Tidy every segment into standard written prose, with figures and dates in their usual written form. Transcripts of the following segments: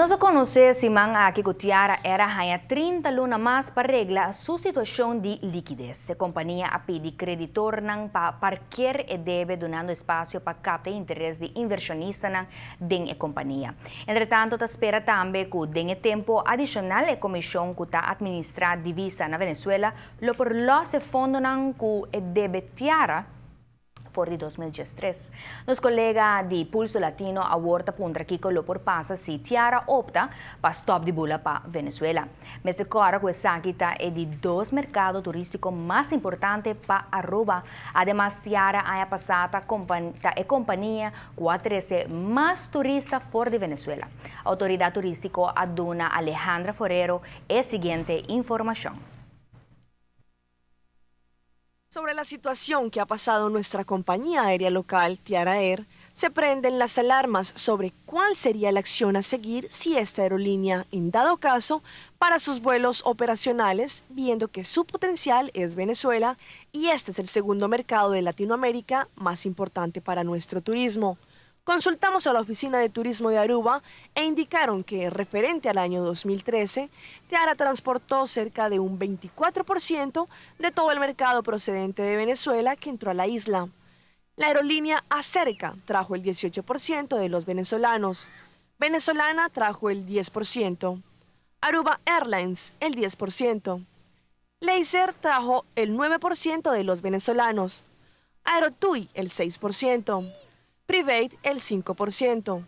Nós conhecemos si que a Tiara era ganha 30 luna mais para regla sua situação de liquidez. A companhia a pede creditor para parquear e deve donando espaço para captar interesse de inversionista na companhia. Entretanto, ta espera também que tenha tempo adicional e comissão que está administrar divisa na Venezuela, lo por los fundo que deve Tiara por 2013. Nos colega de Pulso Latino aborda punta que lo por passa si Tiara opta para stop de bula para Venezuela. Mas agora que Sakita é de dos mercados turísticos mais importantes para Aruba. Además, Tiara há passado a companhia que atrece mais turistas fora de Venezuela. A autoridade turística aduna Alejandra Forero a seguinte informação. Sobre la situación que ha pasado nuestra compañía aérea local, Tiara Air, se prenden las alarmas sobre cuál sería la acción a seguir si esta aerolínea, en dado caso, para sus vuelos operacionales, viendo que su potencial es Venezuela y este es el segundo mercado de Latinoamérica más importante para nuestro turismo. Consultamos a la Oficina de Turismo de Aruba e indicaron que, referente al año 2013, Tiara transportó cerca de un 24% de todo el mercado procedente de Venezuela que entró a la isla. La aerolínea Acerca trajo el 18% de los venezolanos. Venezolana trajo el 10%. Aruba Airlines el 10%. Laser trajo el 9% de los venezolanos. Aerotui el 6%. Private el 5%,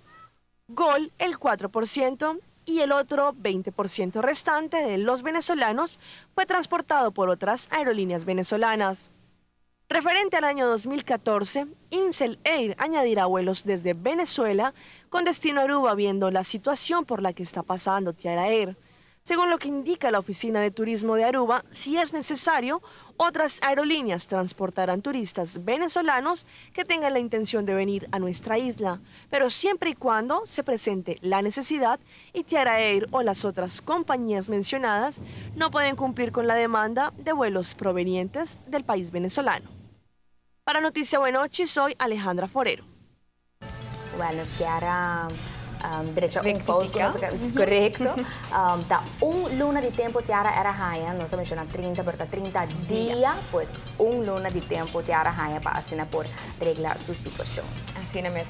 Gol el 4% y el otro 20% restante de los venezolanos fue transportado por otras aerolíneas venezolanas. Referente al año 2014, Incel Air añadirá vuelos desde Venezuela con destino a Aruba viendo la situación por la que está pasando Tiara Air. Según lo que indica la Oficina de Turismo de Aruba, si es necesario, otras aerolíneas transportarán turistas venezolanos que tengan la intención de venir a nuestra isla, pero siempre y cuando se presente la necesidad y Tiara Air o las otras compañías mencionadas no pueden cumplir con la demanda de vuelos provenientes del país venezolano. Para Noticia Buenochi, soy Alejandra Forero. Bueno, Tiara... direito um pouco, correto. Da luna de tempo Tiara era rainha, nós mencionamos 30, porque 30 dias, pues luna de tempo Tiara rainha para assinar por reglar sua situação. Así no me